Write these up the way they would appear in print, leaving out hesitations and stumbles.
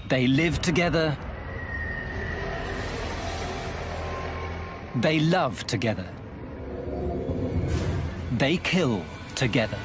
They live together. They love together. They kill together.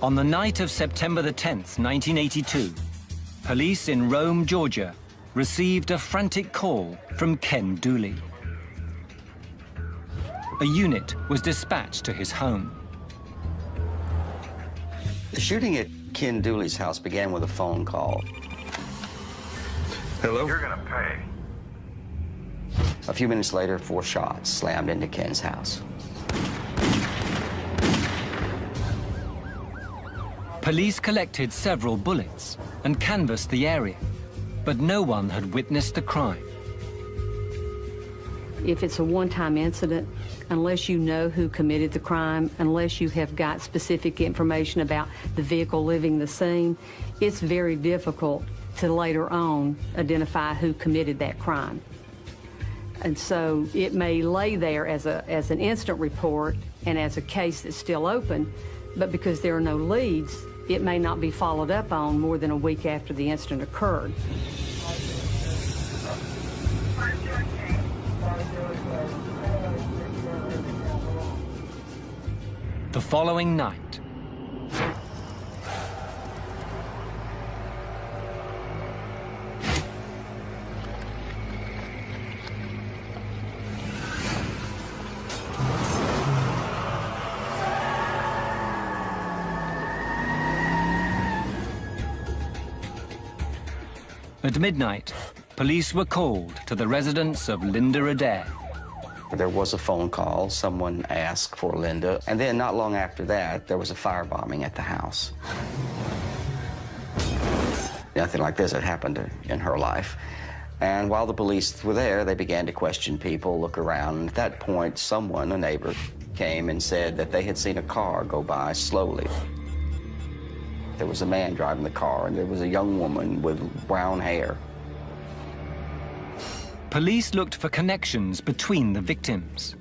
On the night of September the 10th, 1982, police in Rome, Georgia, received a frantic call from Ken Dooley. A unit was dispatched to his home. The shooting at Ken Dooley's house began with a phone call. Hello? You're gonna pay. A few minutes later, 4 shots slammed into Ken's house. Police collected several bullets and canvassed the area, but no one had witnessed the crime. If it's a one-time incident, unless you know who committed the crime, unless you have got specific information about the vehicle leaving the scene, it's very difficult to later on identify who committed that crime. And so it may lay there as an incident report and as a case that's still open, but because there are no leads, it may not be followed up on more than a week after the incident occurred. The following night, at midnight, police were called to the residence of Linda Adair. There was a phone call. Someone asked for Linda. And then not long after that, there was a firebombing at the house. Nothing like this had happened in her life. And while the police were there, they began to question people, look around. At that point, someone, a neighbor, came and said that they had seen a car go by slowly. There was a man driving the car, and there was a young woman with brown hair. Police looked for connections between the victims.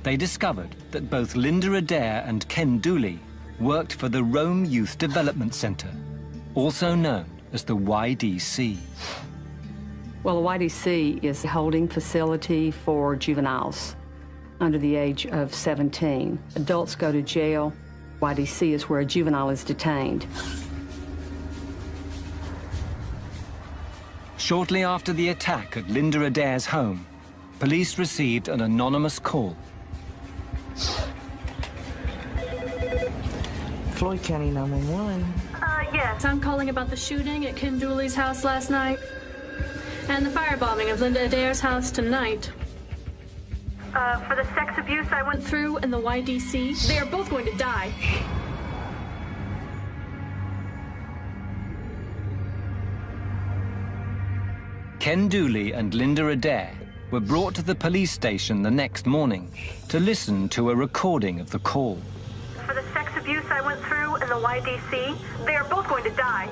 They discovered that both Linda Adair and Ken Dooley worked for the Rome Youth Development Center, also known as the YDC. Well, the YDC is a holding facility for juveniles under the age of 17. Adults go to jail. YDC is where a juvenile is detained. Shortly after the attack at Linda Adair's home, police received an anonymous call. Floyd County 911. Yes, I'm calling about the shooting at Ken Dooley's house last night and the firebombing of Linda Adair's house tonight. For the sex abuse I went through in the YDC, they are both going to die. Ken Dooley and Linda Adair were brought to the police station the next morning to listen to a recording of the call. For the sex abuse I went through in the YDC, they are both going to die.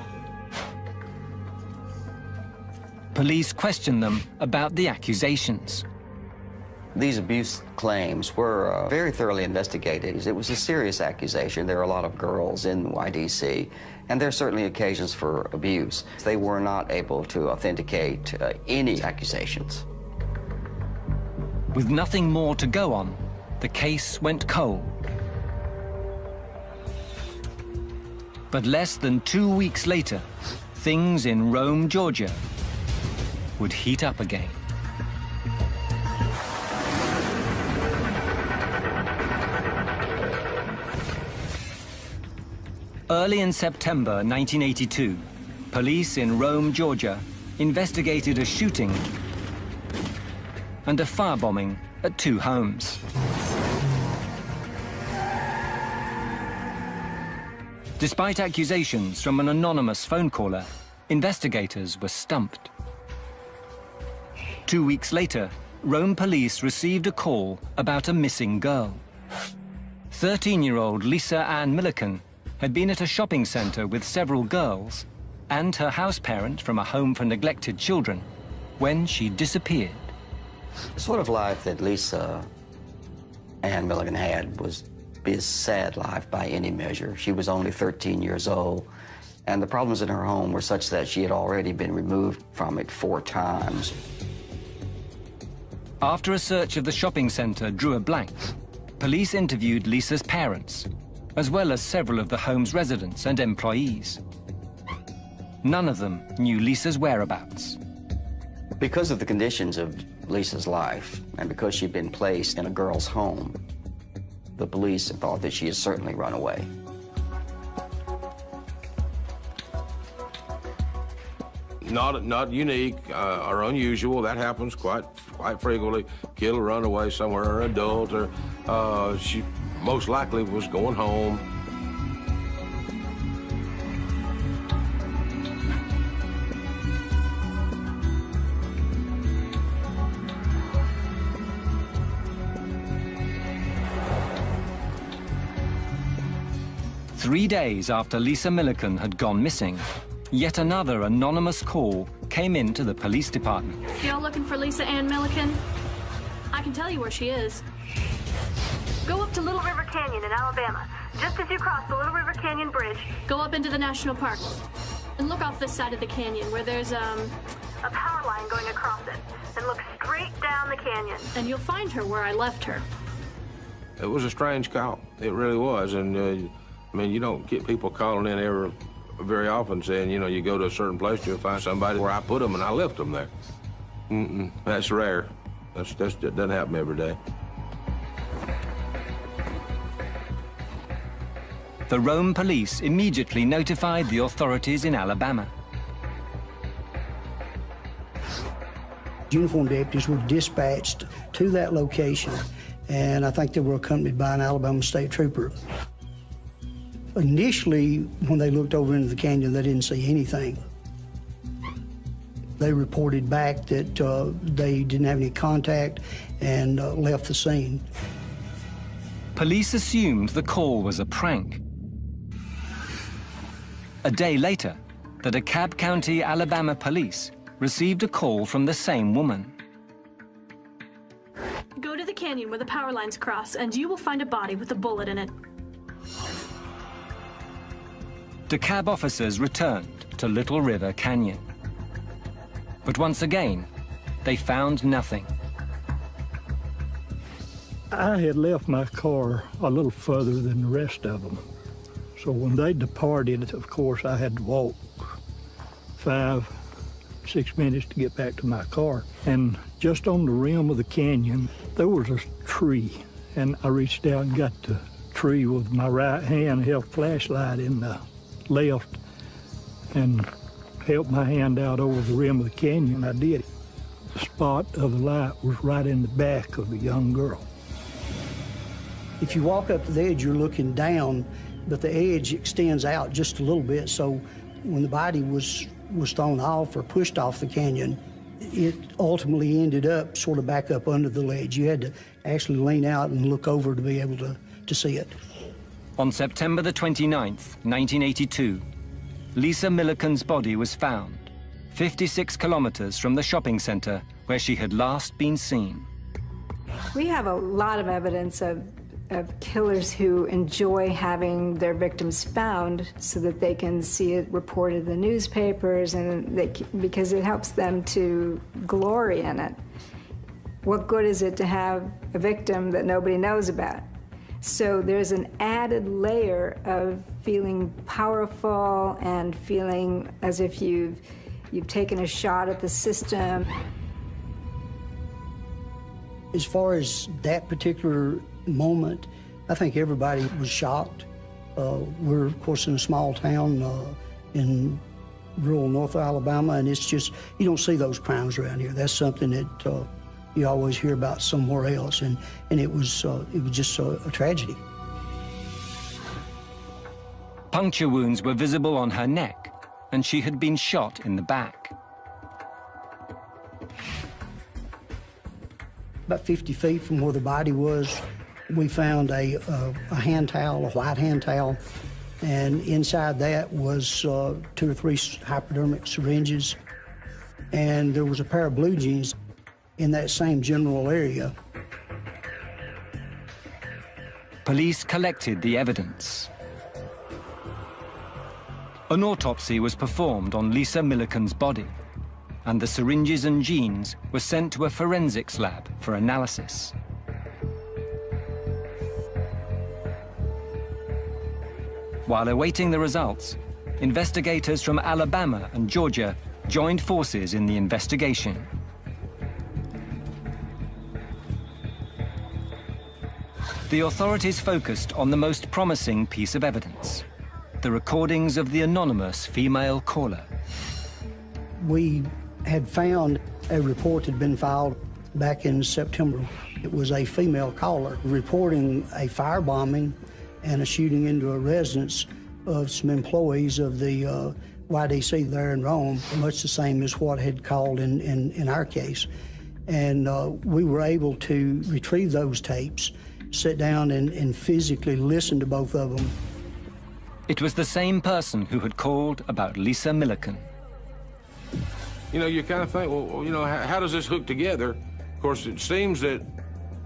Police questioned them about the accusations. These abuse claims were very thoroughly investigated. It was a serious accusation. There are a lot of girls in the YDC, and there are certainly occasions for abuse. They were not able to authenticate any accusations. With nothing more to go on, the case went cold. But less than 2 weeks later, things in Rome, Georgia, would heat up again. Early in September 1982, police in Rome, Georgia, investigated a shooting and a firebombing at 2 homes. Despite accusations from an anonymous phone caller, investigators were stumped. 2 weeks later, Rome police received a call about a missing girl. 13-year-old Lisa Ann Milliken had been at a shopping center with several girls and her house parent from a home for neglected children when she disappeared. The sort of life that Lisa Ann Milliken had was a sad life by any measure. She was only 13 years old, and the problems in her home were such that she had already been removed from it 4 times. After a search of the shopping center drew a blank, police interviewed Lisa's parents, as well as several of the home's residents and employees. None of them knew Lisa's whereabouts. Because of the conditions of Lisa's life, and because she'd been placed in a girl's home, the police thought that she had certainly run away. Not unique or unusual. That happens quite frequently. Kid will run away somewhere, or an adult, or she most likely was going home. Three days after Lisa Milliken had gone missing, yet another anonymous call came into the police department. Y'all looking for Lisa Ann Milliken? I can tell you where she is. Go up to Little River Canyon in Alabama. Just as you cross the Little River Canyon Bridge, go up into the national park and look off this side of the canyon where there's a power line going across it. And look straight down the canyon. And you'll find her where I left her. It was a strange call. It really was. And I mean, you don't get people calling in very often saying, you know, you go to a certain place, you'll find somebody where I put them and I left them there. That's rare. That doesn't happen every day. The Rome police immediately notified the authorities in Alabama. Uniformed deputies were dispatched to that location, and I think they were accompanied by an Alabama state trooper. Initially, when they looked over into the canyon, they didn't see anything. They reported back that they didn't have any contact and left the scene. Police assumed the call was a prank. A day later, the DeKalb County, Alabama police received a call from the same woman. Go to the canyon where the power lines cross, and you will find a body with a bullet in it. DeKalb officers returned to Little River Canyon. But once again, they found nothing. I had left my car a little further than the rest of them. So when they departed, of course, I had to walk 5-6 minutes to get back to my car. And just on the rim of the canyon, there was a tree. And I reached out and got the tree with my right hand, held a flashlight in the left, and held my hand out over the rim of the canyon. I did. The spot of the light was right in the back of the young girl. If you walk up to the edge, you're looking down, but the edge extends out just a little bit, so when the body was thrown off or pushed off the canyon, it ultimately ended up sort of back up under the ledge. You had to actually lean out and look over to be able to see it. On September the 29th, 1982, Lisa Milliken's body was found, 56 kilometers from the shopping center where she had last been seen. We have a lot of evidence of killers who enjoy having their victims found so that they can see it reported in the newspapers, and because it helps them to glory in it. What good is it to have a victim that nobody knows about? So there's an added layer of feeling powerful and feeling as if you've taken a shot at the system. As far as that particular moment, I think everybody was shocked. We're, of course, in a small town in rural North Alabama, and it's just, you don't see those crimes around here. That's something that you always hear about somewhere else, and it was just a tragedy. Puncture wounds were visible on her neck, and she had been shot in the back. About 50 feet from where the body was, we found a hand towel, a white hand towel, and inside that was 2 or 3 hypodermic syringes, and there was a pair of blue jeans in that same general area. Police collected the evidence. An autopsy was performed on ᴊᴜᴜᴜᴜ's body, and the syringes and jeans were sent to a forensics lab for analysis. While awaiting the results, investigators from Alabama and Georgia joined forces in the investigation. The authorities focused on the most promising piece of evidence, the recordings of the anonymous female caller. We had found a report had been filed back in September. It was a female caller reporting a firebombing and a shooting into a residence of some employees of the YDC there in Rome, much the same as what had called in our case. And we were able to retrieve those tapes, sit down and physically listen to both of them. It was the same person who had called about ᴊᴜᴜᴜᴜ. You know, you kind of think, well, you know, how does this hook together? Of course, it seems that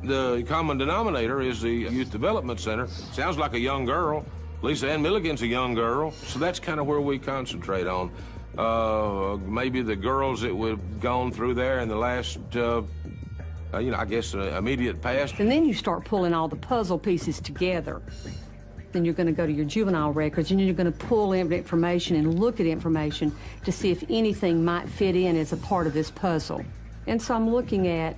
the common denominator is the Youth Development Center. Sounds like a young girl. Lisa Ann Milligan's a young girl, so that's kind of where we concentrate on. Maybe the girls that we've gone through there in the last, you know, I guess immediate past. And then you start pulling all the puzzle pieces together. Then you're going to go to your juvenile records, and you're going to pull in information and look at information to see if anything might fit in as a part of this puzzle. And so I'm looking at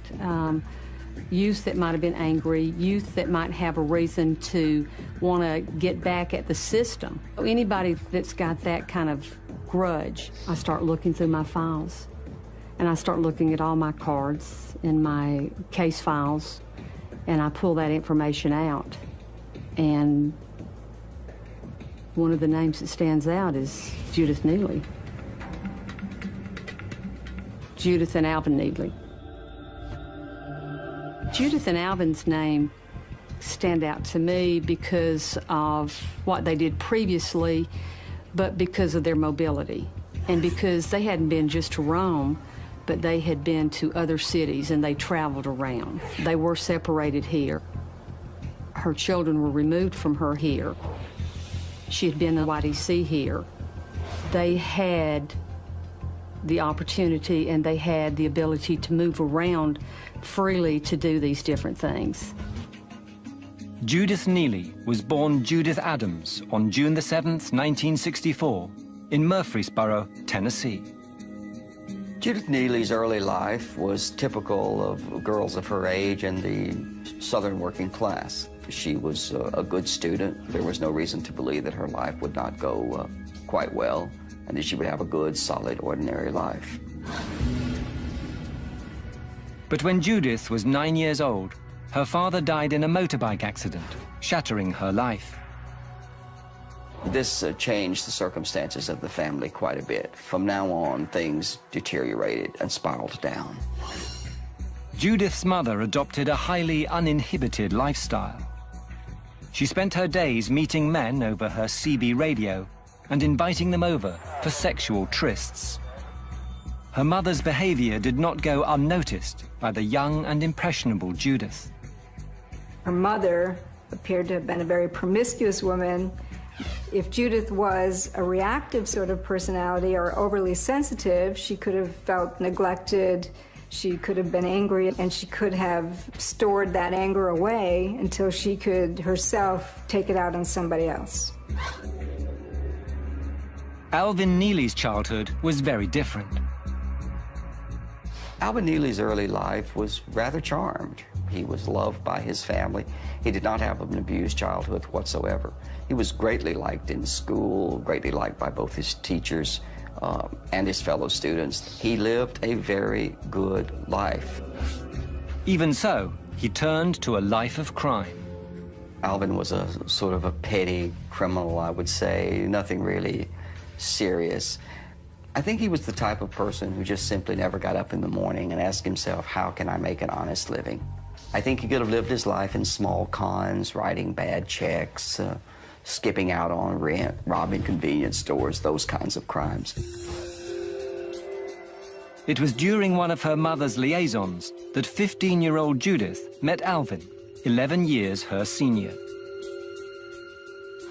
youth that might have been angry, youth that might have a reason to want to get back at the system. Anybody that's got that kind of grudge, I start looking through my files. And I start looking at all my cards and my case files, and I pull that information out. And one of the names that stands out is Judith Neely. Judith and Alvin Neely. Judith and Alvin's name stand out to me because of what they did previously, but because of their mobility. And because they hadn't been just to Rome, but they had been to other cities and they traveled around. They were separated here. Her children were removed from her here. She had been in the YDC here. They had the opportunity and they had the ability to move around freely to do these different things. Judith Neely was born Judith Adams on June the 7th, 1964, in Murfreesboro, Tennessee. Judith Neely's early life was typical of girls of her age in the Southern working class. She was a good student. There was no reason to believe that her life would not go quite well, and that she would have a good, solid, ordinary life. But when Judith was 9 years old, her father died in a motorbike accident, shattering her life. This changed the circumstances of the family quite a bit. From now on, things deteriorated and spiraled down. Judith's mother adopted a highly uninhibited lifestyle. She spent her days meeting men over her CB radio and inviting them over for sexual trysts. Her mother's behavior did not go unnoticed by the young and impressionable Judith. Her mother appeared to have been a very promiscuous woman. If Judith was a reactive sort of personality or overly sensitive, she could have felt neglected, she could have been angry, and she could have stored that anger away until she could herself take it out on somebody else. Alvin Neely's childhood was very different. Alvin Neely's early life was rather charmed. He was loved by his family. He did not have an abused childhood whatsoever. He was greatly liked in school, greatly liked by both his teachers and his fellow students. He lived a very good life. Even so, he turned to a life of crime. Alvin was a sort of a petty criminal, I would say, nothing really serious. I think he was the type of person who just simply never got up in the morning and asked himself, how can I make an honest living? I think he could have lived his life in small cons, writing bad checks, skipping out on rent, robbing convenience stores, those kinds of crimes. It was during one of her mother's liaisons that 15-year-old Judith met Alvin, 11 years her senior.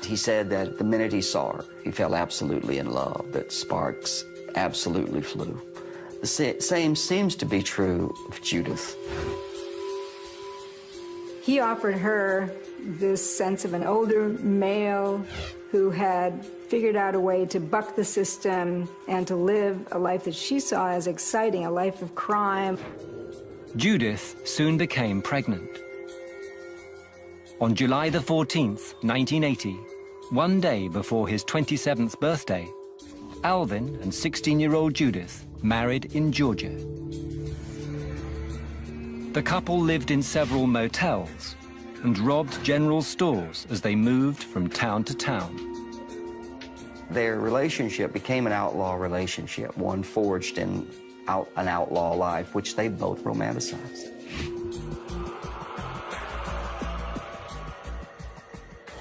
He said that the minute he saw her, he fell absolutely in love, that sparks absolutely flew. The same seems to be true of Judith. He offered her this sense of an older male who had figured out a way to buck the system and to live a life that she saw as exciting, a life of crime. Judith soon became pregnant. On July the 14th, 1980, one day before his 27th birthday, Alvin and 16-year-old Judith married in Georgia. The couple lived in several motels and robbed general stores as they moved from town to town. Their relationship became an outlaw relationship, one forged in an outlaw life, which they both romanticized.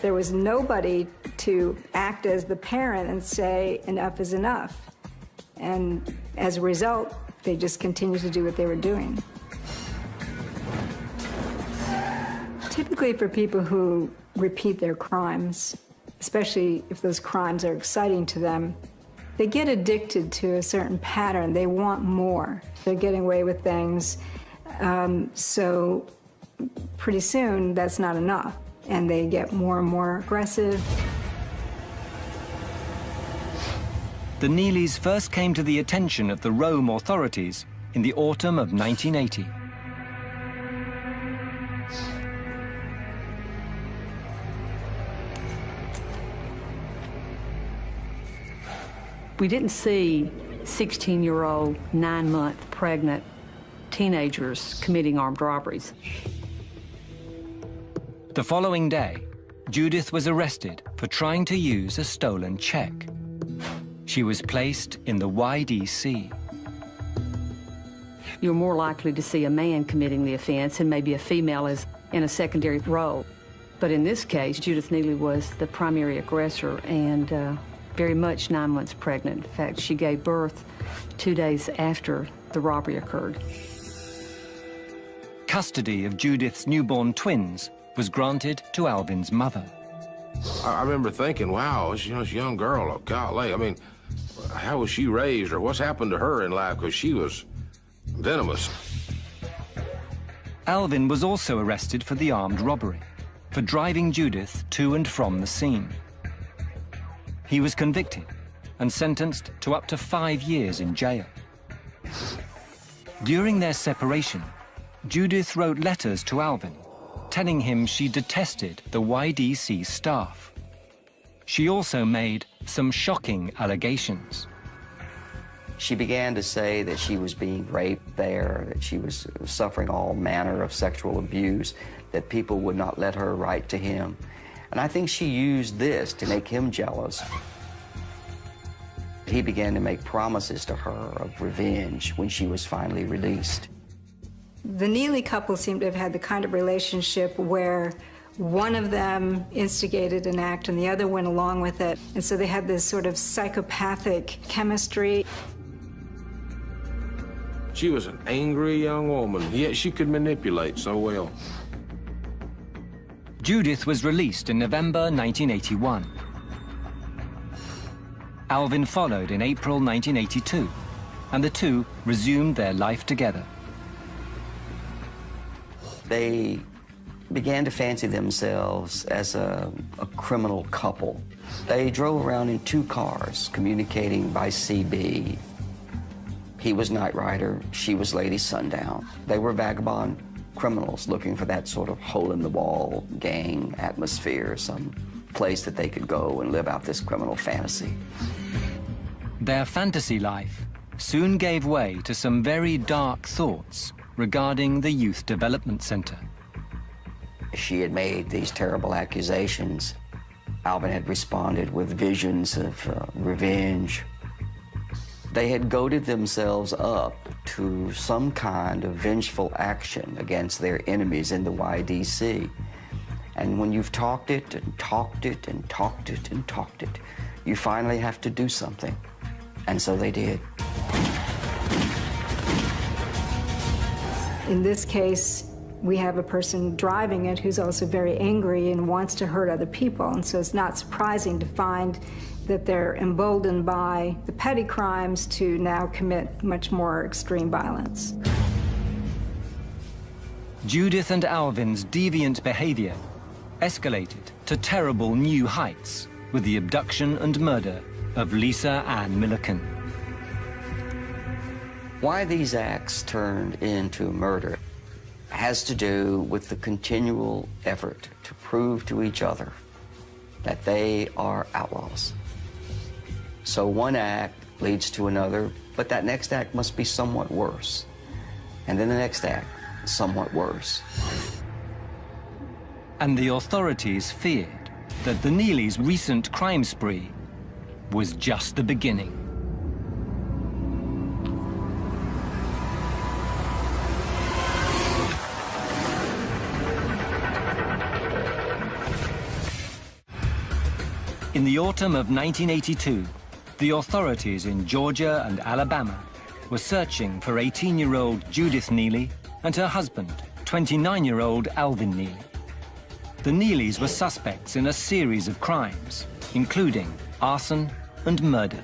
There was nobody to act as the parent and say, enough is enough. And as a result, they just continued to do what they were doing. Typically for people who repeat their crimes, especially if those crimes are exciting to them, they get addicted to a certain pattern. They want more. They're getting away with things. So pretty soon, that's not enough. And they get more and more aggressive. The Neelys first came to the attention of the Rome authorities in the autumn of 1980. We didn't see 16-year-old, 9-month pregnant teenagers committing armed robberies. The following day, Judith was arrested for trying to use a stolen check. She was placed in the YDC. You're more likely to see a man committing the offense and maybe a female is in a secondary role. But in this case, Judith Neely was the primary aggressor and very much 9 months pregnant. In fact, she gave birth 2 days after the robbery occurred. Custody of Judith's newborn twins was granted to Alvin's mother. I remember thinking, wow, this young girl, oh, golly, I mean, how was she raised or what's happened to her in life? Because she was venomous. Alvin was also arrested for the armed robbery, for driving Judith to and from the scene. He was convicted and sentenced to up to 5 years in jail. During their separation, Judith wrote letters to Alvin, telling him she detested the YDC staff. She also made some shocking allegations. She began to say that she was being raped there, that she was suffering all manner of sexual abuse, that people would not let her write to him. And I think she used this to make him jealous. He began to make promises to her of revenge when she was finally released. The Neely couple seemed to have had the kind of relationship where one of them instigated an act and the other went along with it. And so they had this sort of psychopathic chemistry. She was an angry young woman, yet she could manipulate so well. Judith was released in November 1981. Alvin followed in April 1982, and the two resumed their life together. They began to fancy themselves as a criminal couple. They drove around in 2 cars, communicating by CB. He was Night Rider, she was Lady Sundown. They were vagabond criminals looking for that sort of hole-in-the-wall gang atmosphere, some place that they could go and live out this criminal fantasy. Their fantasy life soon gave way to some very dark thoughts regarding the Youth Development Center. she had made these terrible accusations, Alvin had responded with visions of revenge. They had goaded themselves up to some kind of vengeful action against their enemies in the YDC. And when you've talked it and talked it and talked it and talked it, you finally have to do something. And so they did. In this case, we have a person driving it who's also very angry and wants to hurt other people. And so it's not surprising to find that they're emboldened by the petty crimes to now commit much more extreme violence. Judith and Alvin's deviant behavior escalated to terrible new heights with the abduction and murder of Lisa Ann Milliken. Why these acts turned into murder has to do with the continual effort to prove to each other that they are outlaws. So one act leads to another, but that next act must be somewhat worse. And then the next act, somewhat worse. And the authorities feared that the Neelys' recent crime spree was just the beginning. In the autumn of 1982, the authorities in Georgia and Alabama were searching for 18-year-old Judith Neely and her husband, 29-year-old Alvin Neely. The Neelys were suspects in a series of crimes, including arson and murder.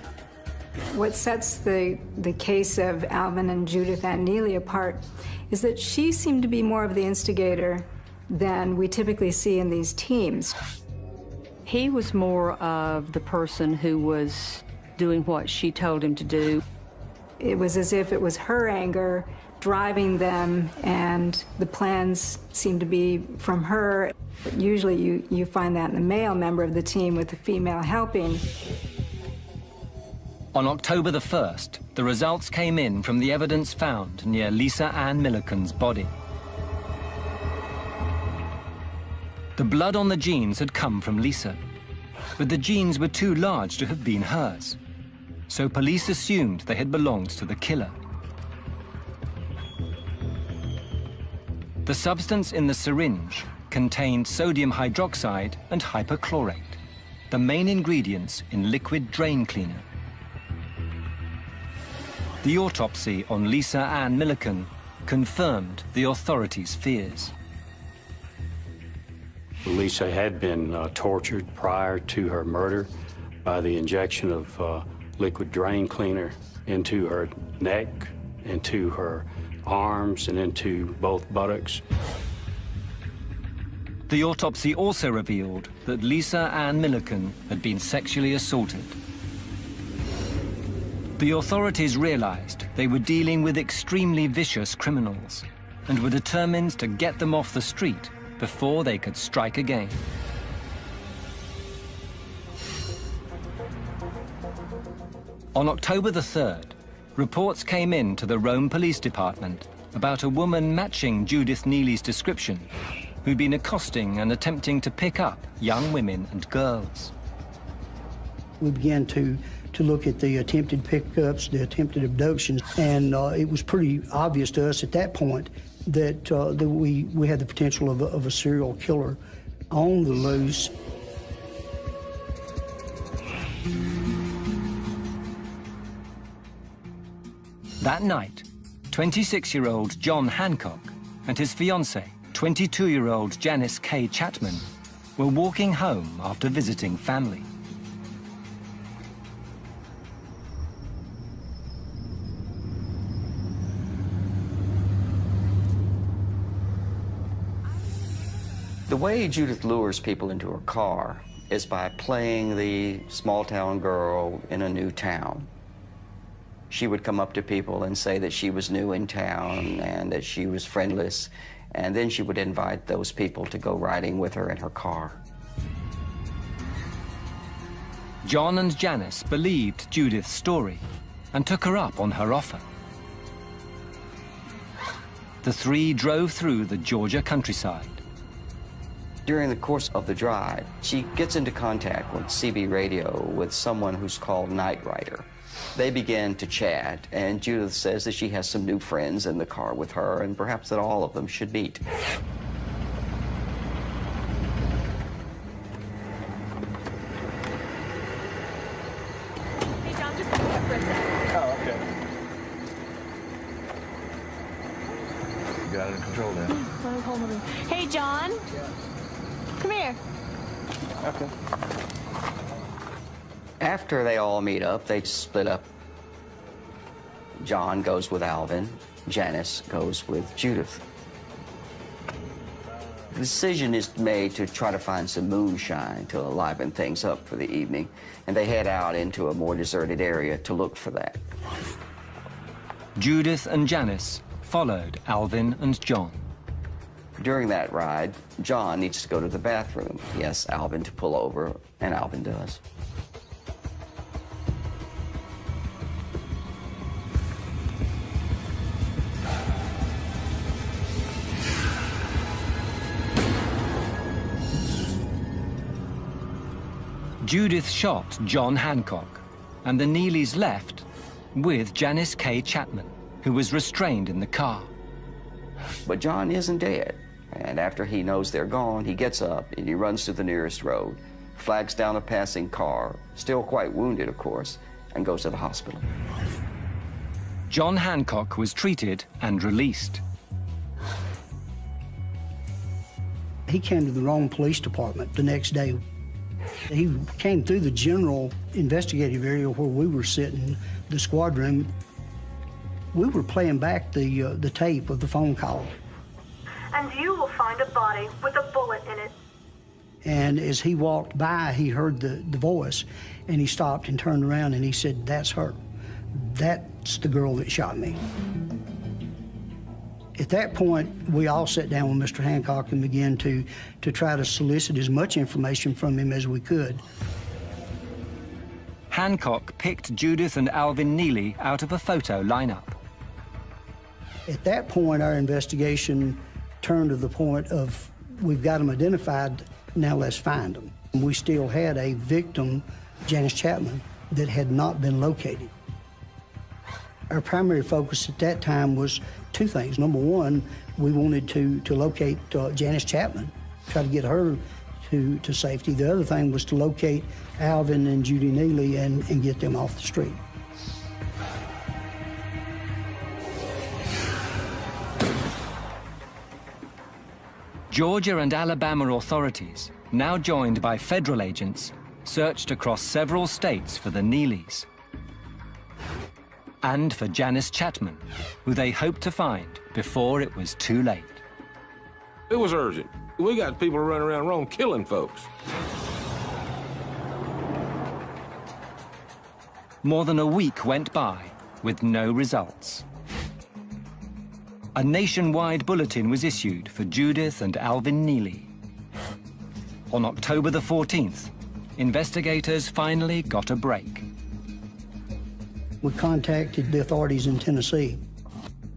What sets the case of Alvin and Judith Ann Neely apart is that she seemed to be more of the instigator than we typically see in these teams. He was more of the person who was doing what she told him to do. It was as if it was her anger driving them, and the plans seemed to be from her. Usually you find that in the male member of the team with the female helping. On October the 1st, the results came in from the evidence found near Lisa Ann Milliken's body. The blood on the jeans had come from Lisa, but the jeans were too large to have been hers, so police assumed they had belonged to the killer. The substance in the syringe contained sodium hydroxide and hypochlorite, the main ingredients in liquid drain cleaner. The autopsy on Lisa Ann Milliken confirmed the authorities' fears. Lisa had been tortured prior to her murder by the injection of liquid drain cleaner into her neck, into her arms, and into both buttocks. The autopsy also revealed that Lisa Ann Milliken had been sexually assaulted. The authorities realized they were dealing with extremely vicious criminals and were determined to get them off the street before they could strike again. On October the 3rd, reports came in to the Rome Police Department about a woman matching Judith Neely's description, who'd been accosting and attempting to pick up young women and girls. We began to look at the attempted pickups, the attempted abductions, and it was pretty obvious to us at that point that, we had the potential of a serial killer on the loose. That night, 26-year-old John Hancock and his fiancée, 22-year-old Janice K. Chapman, were walking home after visiting family. The way Judith lures people into her car is by playing the small-town girl in a new town. She would come up to people and say that she was new in town and that she was friendless, and then she would invite those people to go riding with her in her car. John and Janice believed Judith's story and took her up on her offer. The three drove through the Georgia countryside. During the course of the drive, she gets into contact with CB radio with someone who's called Night Rider. They begin to chat, and Judith says that she has some new friends in the car with her, and perhaps that all of them should meet. Hey, John, just hold up for a second. Oh, okay. You got it in control now. Hey, John. Yeah. Come here. Okay. After they all meet up, they split up. John goes with Alvin. Janice goes with Judith. The decision is made to try to find some moonshine to liven things up for the evening, and they head out into a more deserted area to look for that. Judith and Janice followed Alvin and John. During that ride, John needs to go to the bathroom. He asks Alvin to pull over, and Alvin does. Judith shot John Hancock, and the Neelys left with Janice K. Chapman, who was restrained in the car. But John isn't dead. And after he knows they're gone, he gets up and he runs to the nearest road, flags down a passing car, still quite wounded, of course, and goes to the hospital. John Hancock was treated and released. He came to the wrong police department the next day. He came through the general investigative area where we were sitting, the squad room. We were playing back the tape of the phone call. And you will find a body with a bullet in it. And as he walked by, he heard the voice, and he stopped and turned around, and he said, "That's her. That's the girl that shot me." At that point, we all sat down with Mr. Hancock and began to try to solicit as much information from him as we could. Hancock picked Judith and Alvin Neely out of a photo lineup. At that point, our investigation turned to the point of, we've got them identified, now let's find them. We still had a victim, Janice Chapman, that had not been located. Our primary focus at that time was two things. Number one, we wanted to locate Janice Chapman, try to get her to safety. The other thing was to locate Alvin and Judy Neely and get them off the street. Georgia and Alabama authorities, now joined by federal agents, searched across several states for the Neelys and for Janice Chapman, who they hoped to find before it was too late. It was urgent. We got people running around Rome killing folks. More than a week went by with no results. A nationwide bulletin was issued for Judith and Alvin Neely. On October the 14th, investigators finally got a break. We contacted the authorities in Tennessee,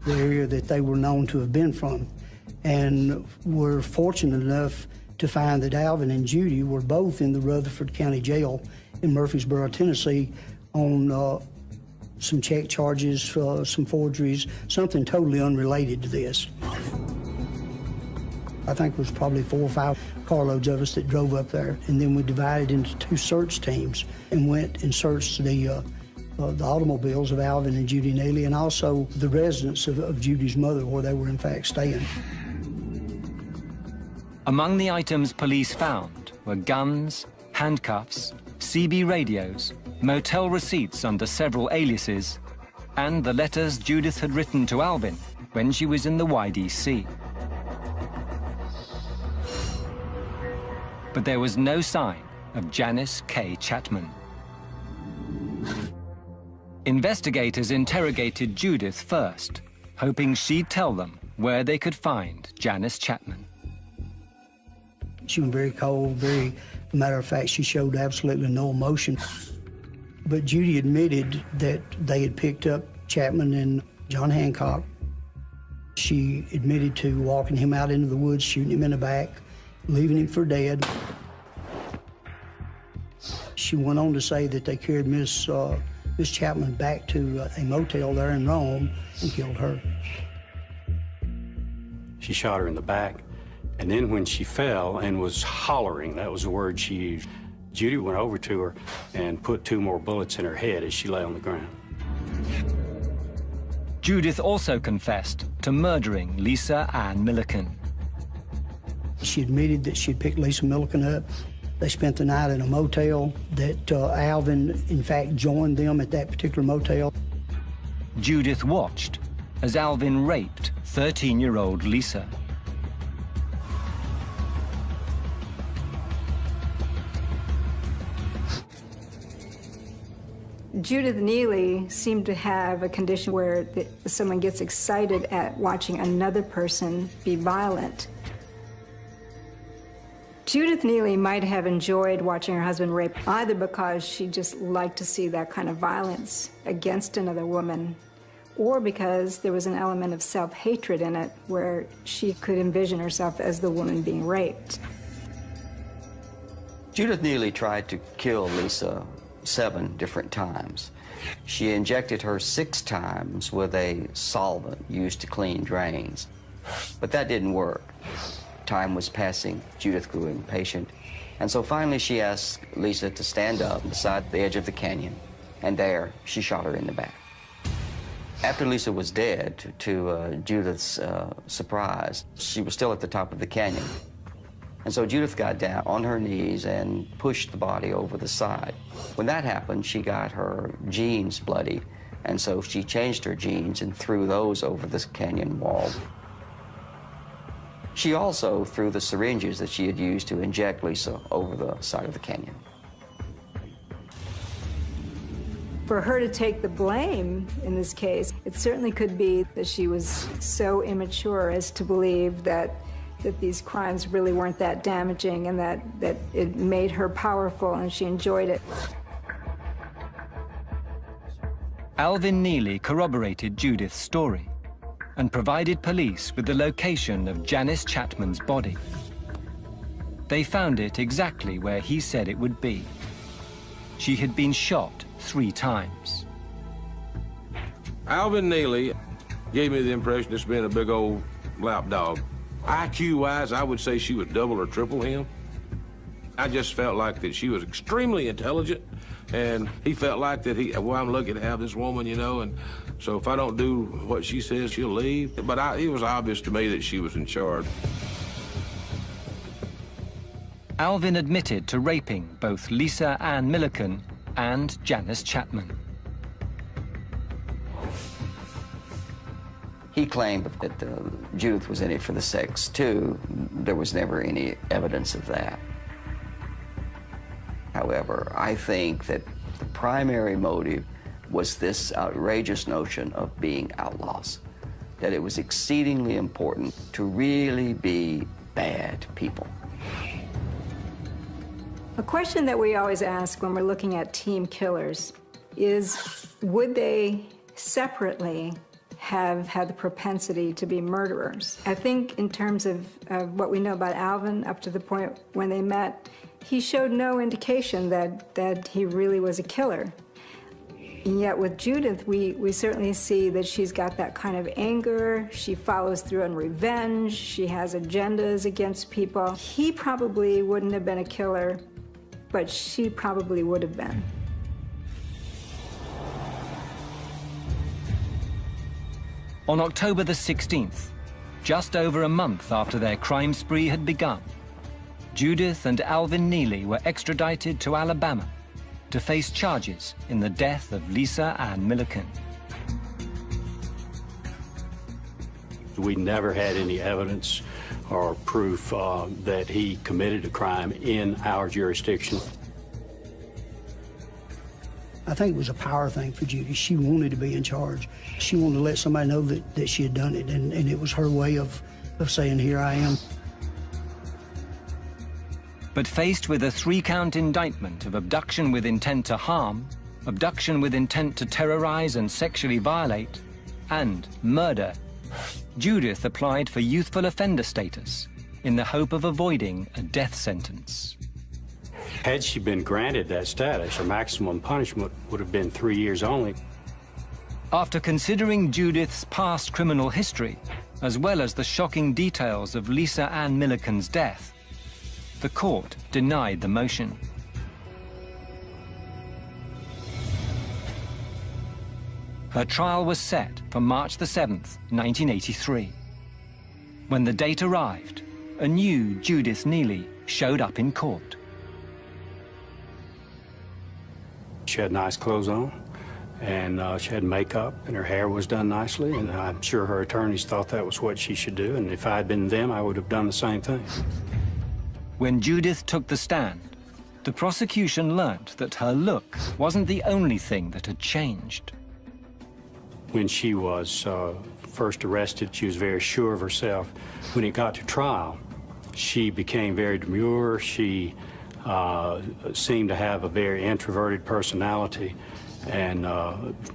the area that they were known to have been from, and were fortunate enough to find that Alvin and Judy were both in the Rutherford County Jail in Murfreesboro, Tennessee, on some check charges, some forgeries, something totally unrelated to this. I think it was probably 4 or 5 carloads of us that drove up there, and then we divided into 2 search teams and went and searched the automobiles of Alvin and Judy Neely, and also the residence of Judy's mother, where they were in fact staying. Among the items police found were guns, handcuffs, CB radios, motel receipts under several aliases, and the letters Judith had written to Alvin when she was in the YDC. But there was no sign of Janice K. Chapman. Investigators interrogated Judith first, hoping she'd tell them where they could find Janice Chapman. She was very cold, very matter of fact, she showed absolutely no emotion. But Judy admitted that they had picked up Chapman and John Hancock. She admitted to walking him out into the woods, shooting him in the back, leaving him for dead. She went on to say that they carried Miss Chapman back to a motel there in Rome and killed her. She shot her in the back, and then when she fell and was hollering, that was the word she used, Judy went over to her and put 2 more bullets in her head as she lay on the ground. Judith also confessed to murdering Lisa Ann Milliken. She admitted that she'd picked Lisa Milliken up. They spent the night in a motel, that Alvin, in fact, joined them at that particular motel. Judith watched as Alvin raped 13-year-old Lisa. Judith Neely seemed to have a condition where someone gets excited at watching another person be violent. Judith Neely might have enjoyed watching her husband raped, either because she just liked to see that kind of violence against another woman, or because there was an element of self-hatred in it where she could envision herself as the woman being raped. Judith Neely tried to kill Lisa 7 different times. She injected her 6 times with a solvent used to clean drains, but that didn't work. Time was passing, Judith grew impatient, and so finally she asked Lisa to stand up beside the edge of the canyon, and there she shot her in the back. After Lisa was dead, to Judith's surprise, she was still at the top of the canyon. And so Judith got down on her knees and pushed the body over the side. When that happened, she got her jeans bloody, and so she changed her jeans and threw those over the canyon wall. She also threw the syringes that she had used to inject Lisa over the side of the canyon. For her to take the blame in this case, it certainly could be that she was so immature as to believe that these crimes really weren't that damaging and that it made her powerful and she enjoyed it. Alvin Neely corroborated Judith's story and provided police with the location of Janice Chapman's body. They found it exactly where he said it would be. She had been shot 3 times. Alvin Neely gave me the impression of being a big old lapdog. IQ-wise, I would say she was double or triple him. I just felt like that she was extremely intelligent, and he felt like that well, I'm lucky to have this woman, you know, and so if I don't do what she says, she'll leave. But it was obvious to me that she was in charge. Alvin admitted to raping both Lisa Ann Milliken and Janice Chapman. He claimed that Judith was in it for the sex, too. There was never any evidence of that. However, I think that the primary motive was this outrageous notion of being outlaws, that it was exceedingly important to really be bad people. A question that we always ask when we're looking at team killers is, would they separately have had the propensity to be murderers? I think in terms of what we know about Alvin up to the point when they met, he showed no indication that he really was a killer. And yet with Judith, we certainly see that she's got that kind of anger. She follows through on revenge. She has agendas against people. He probably wouldn't have been a killer, but she probably would have been. On October the 16th, just over a month after their crime spree had begun, Judith and Alvin Neely were extradited to Alabama to face charges in the death of Lisa Ann Milliken. We never had any evidence or proof that he committed a crime in our jurisdiction. I think it was a power thing for Judy. She wanted to be in charge. She wanted to let somebody know that she had done it, and it was her way of saying, here I am. But faced with a 3-count indictment of abduction with intent to harm, abduction with intent to terrorize and sexually violate, and murder, Judith applied for youthful offender status in the hope of avoiding a death sentence. Had she been granted that status, her maximum punishment would have been 3 years only. After considering Judith's past criminal history, as well as the shocking details of Lisa Ann Milliken's death, the court denied the motion. Her trial was set for March the 7th, 1983. When the date arrived, a new Judith Neely showed up in court. She had nice clothes on, and she had makeup, and her hair was done nicely, and I'm sure her attorneys thought that was what she should do, and if I had been them, I would have done the same thing. When Judith took the stand, the prosecution learned that her look wasn't the only thing that had changed. When she was first arrested, she was very sure of herself. When it got to trial, she became very demure. She seemed to have a very introverted personality and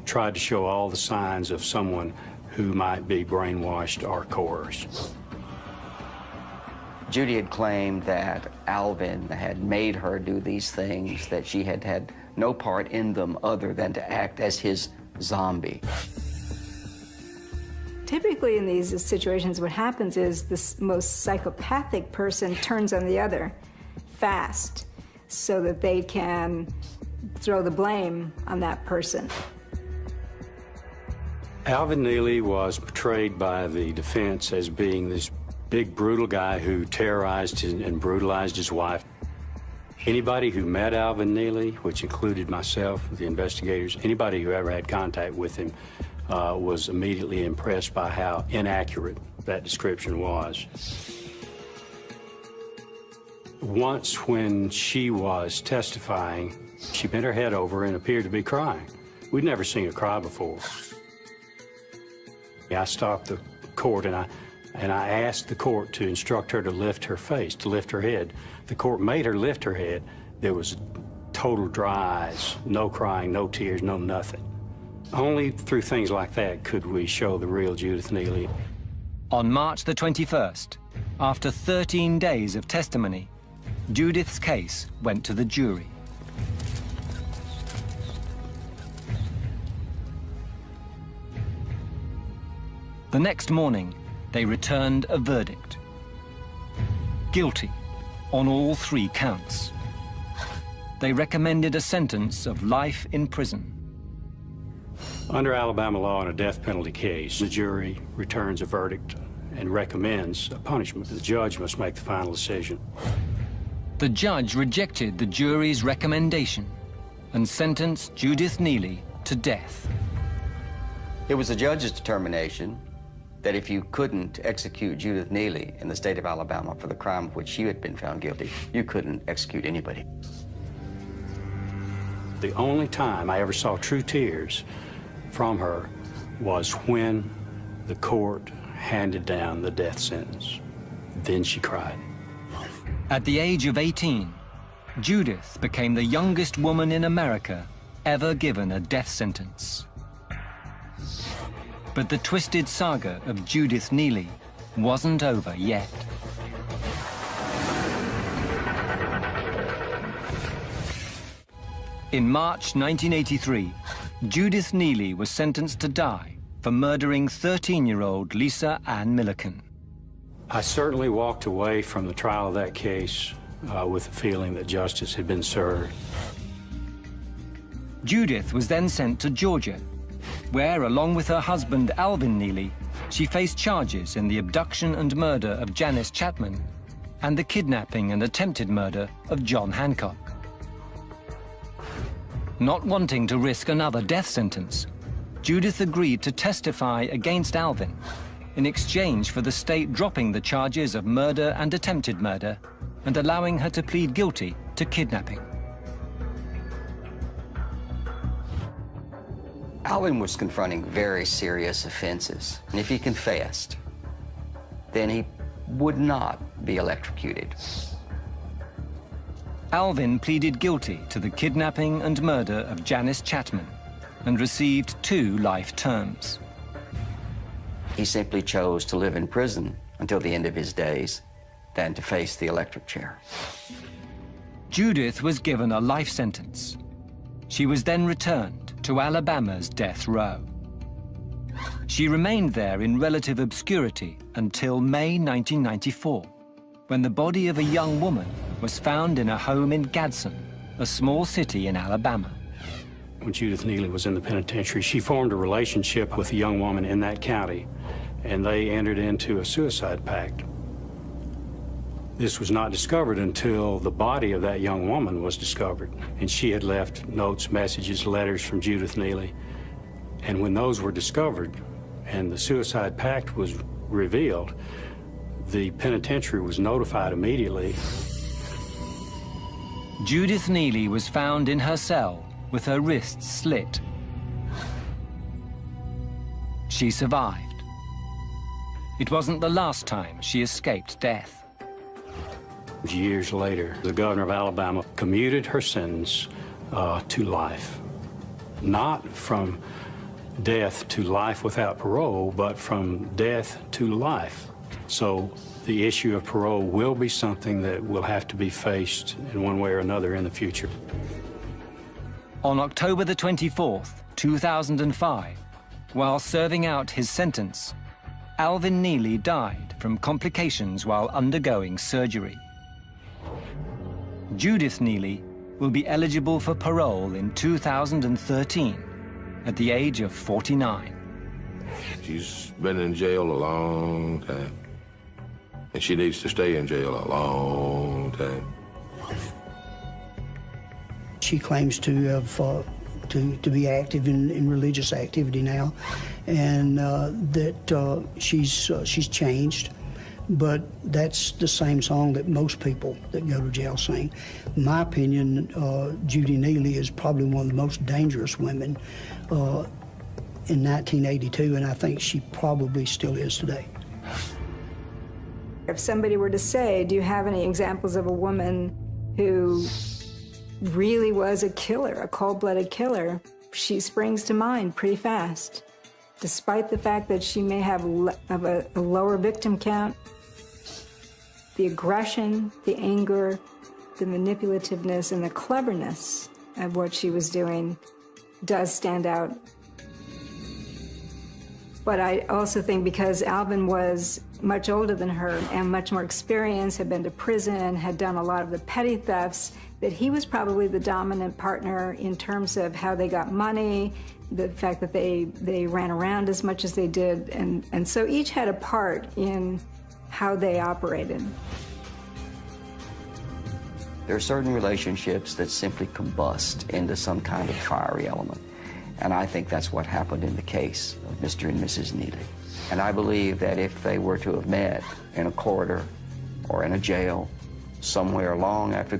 tried to show all the signs of someone who might be brainwashed or coerced. Judy had claimed that Alvin had made her do these things, that she had had no part in them other than to act as his zombie. Typically in these situations, what happens is this most psychopathic person turns on the other fast so that they can throw the blame on that person. Alvin Neely was portrayed by the defense as being this big, brutal guy who terrorized and brutalized his wife. Anybody who met Alvin Neely, which included myself, the investigators, anybody who ever had contact with him, was immediately impressed by how inaccurate that description was. Once when she was testifying, she bent her head over and appeared to be crying. We'd never seen her cry before. I stopped the court and I asked the court to instruct her to lift her face, to lift her head. The court made her lift her head. There was total dry eyes, no crying, no tears, no nothing. Only through things like that could we show the real Judith Neely. On March the 21st, after 13 days of testimony, Judith's case went to the jury. The next morning, they returned a verdict. Guilty on all 3 counts. They recommended a sentence of life in prison. Under Alabama law in a death penalty case, the jury returns a verdict and recommends a punishment. The judge must make the final decision. The judge rejected the jury's recommendation and sentenced Judith Neely to death. It was the judge's determination that if you couldn't execute Judith Neely in the state of Alabama for the crime of which she had been found guilty, you couldn't execute anybody. The only time I ever saw true tears from her was when the court handed down the death sentence. Then she cried. At the age of 18, Judith became the youngest woman in America ever given a death sentence. But the twisted saga of Judith Neely wasn't over yet. In March 1983, Judith Neely was sentenced to die for murdering 13-year-old Lisa Ann Milliken. I certainly walked away from the trial of that case with the feeling that justice had been served. Judith was then sent to Georgia, where, along with her husband Alvin Neely, she faced charges in the abduction and murder of Janice Chapman and the kidnapping and attempted murder of John Hancock. Not wanting to risk another death sentence, Judith agreed to testify against Alvin in exchange for the state dropping the charges of murder and attempted murder and allowing her to plead guilty to kidnapping. Alvin was confronting very serious offenses, and if he confessed, then he would not be electrocuted. Alvin pleaded guilty to the kidnapping and murder of Janice Chapman and received 2 life terms. He simply chose to live in prison until the end of his days than to face the electric chair. Judith was given a life sentence. She was then returned to Alabama's death row. She remained there in relative obscurity until May 1994, when the body of a young woman was found in a home in Gadsden, a small city in Alabama. When Judith Neely was in the penitentiary, she formed a relationship with a young woman in that county, and they entered into a suicide pact. This was not discovered until the body of that young woman was discovered, and she had left notes, messages, letters from Judith Neely. And when those were discovered and the suicide pact was revealed, the penitentiary was notified immediately. Judith Neely was found in her cell with her wrists slit. She survived. It wasn't the last time she escaped death. Years later, the governor of Alabama commuted her sentence to life. Not from death to life without parole, but from death to life. So the issue of parole will be something that will have to be faced in one way or another in the future. On October the 24th, 2005, while serving out his sentence, Alvin Neely died from complications while undergoing surgery. Judith Neely will be eligible for parole in 2013 at the age of 49. She's been in jail a long time, and she needs to stay in jail a long time. She claims to have to be active in religious activity now, and that she's changed. But that's the same song that most people that go to jail sing. In my opinion, Judy Neely is probably one of the most dangerous women in 1982, and I think she probably still is today. If somebody were to say, do you have any examples of a woman who really was a killer, a cold-blooded killer, she springs to mind pretty fast. Despite the fact that she may have a lower victim count, the aggression, the anger, the manipulativeness, and the cleverness of what she was doing does stand out. But I also think because Alvin was much older than her and much more experienced, had been to prison, had done a lot of the petty thefts, that he was probably the dominant partner in terms of how they got money, the fact that they ran around as much as they did, and so each had a part in how they operated. There are certain relationships that simply combust into some kind of fiery element. And I think that's what happened in the case of Mr. and Mrs. Neely. And I believe that if they were to have met in a corridor or in a jail somewhere long after